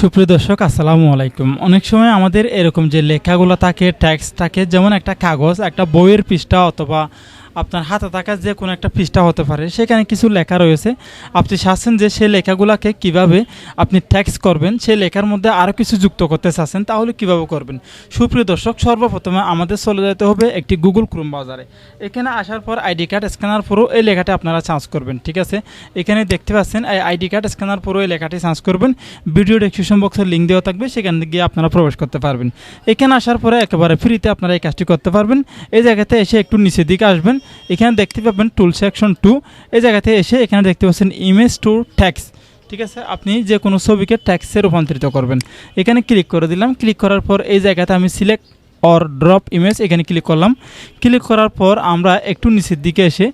সুপ্রিয় দর্শক আসসালামু আলাইকুম। অনেক সময় আমাদের এরকম যে লেখাগুলো থাকে, টেক্সট থাকে, যেমন একটা কাগজ, একটা বইয়ের পৃষ্ঠা অথবা আপনার হাতে থাকা যে কোনো একটা পৃষ্ঠা হতে পারে, সেখানে কিছু লেখা রয়েছে। আপনি চাচ্ছেন যে সেই লেখাগুলোকে কিভাবে আপনি টেক্সট করবেন, সেই লেখার মধ্যে আরও কিছু যুক্ত করতে চাচ্ছেন, তাহলে কিভাবে করবেন। সুপ্রিয় দর্শক, সর্বপ্রথমে আমাদের চলে যেতে হবে একটি গুগল ক্রোম ব্রাউজারে। এখানে আসার পর আইডি কার্ড স্ক্যানার প্রো এই লেখাটি আপনারা সার্চ করবেন। ঠিক আছে, এখানে দেখতে পাচ্ছেন এই আইডি কার্ড স্ক্যানার প্রো এই লেখাটি সার্চ করবেন। ভিডিও ডেসক্রিপশন বক্সের লিঙ্ক দেওয়া থাকবে, সেখান গিয়ে আপনারা প্রবেশ করতে পারবেন। এখানে আসার পরে একেবারে ফ্রিতে আপনারা এই কাজটি করতে পারবেন। এই জায়গাতে এসে একটু নিচের দিকে আসবেন, এখানে দেখতে পাবেন টুল সেকশন 2। এই জায়গাতে এসে এখানে দেখতে পাচ্ছেন ইমেজ টু টেক্সট। ঠিক আছে, আপনি যে কোনো ছবিকে টেক্সটে রূপান্তরিত করবেন। এখানে ক্লিক করে দিলাম। ক্লিক করার পর এই জায়গাতে আমি সিলেক্ট অর ড্রপ ইমেজ এখানে ক্লিক করলাম। ক্লিক করার পর আমরা একটু নিচের দিকে এসে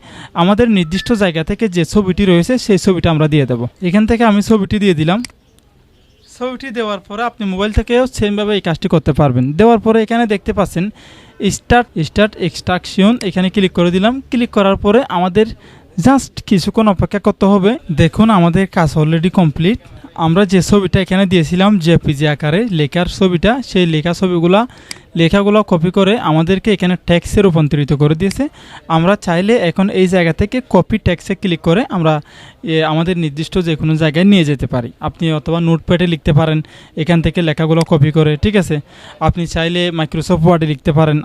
আমাদের নির্দিষ্ট জায়গা থেকে যে ছবিটি রয়েছে সেই ছবিটা আমরা দিয়ে দেবো। এখান থেকে আমি ছবিটি দিয়ে দিলাম। ছবিটি দেওয়ার পরে আপনি মোবাইল থেকেও সেমভাবে এই কাজটি করতে পারবেন। দেওয়ার পরে এখানে দেখতে পাচ্ছেন স্টার্ট এক্সট্রাকশন, এখানে ক্লিক করে দিলাম। ক্লিক করার পরে আমাদের জাস্ট কিছুক্ষণ অপেক্ষা করতে হবে। দেখুন আমাদের কাজ অলরেডি কমপ্লিট। আমরা যে ছবিটা এখানে দিয়েছিলাম জেপিজি আকারে লেখার ছবিটা, সেই লেখাগুলো কপি করে আমাদেরকে এখানে টেক্সটে রূপান্তরিত করে দিয়েছে। আমরা চাইলে এখন এই জায়গা থেকে কপি টেক্সটে ক্লিক করে আমরা আমাদের নির্দিষ্ট যে কোনো জায়গায় নিয়ে যেতে পারি। আপনি অথবা নোটপ্যাডে লিখতে পারেন এখান থেকে লেখাগুলো কপি করে। ঠিক আছে, আপনি চাইলে মাইক্রোসফট ওয়ার্ডে লিখতে পারেন।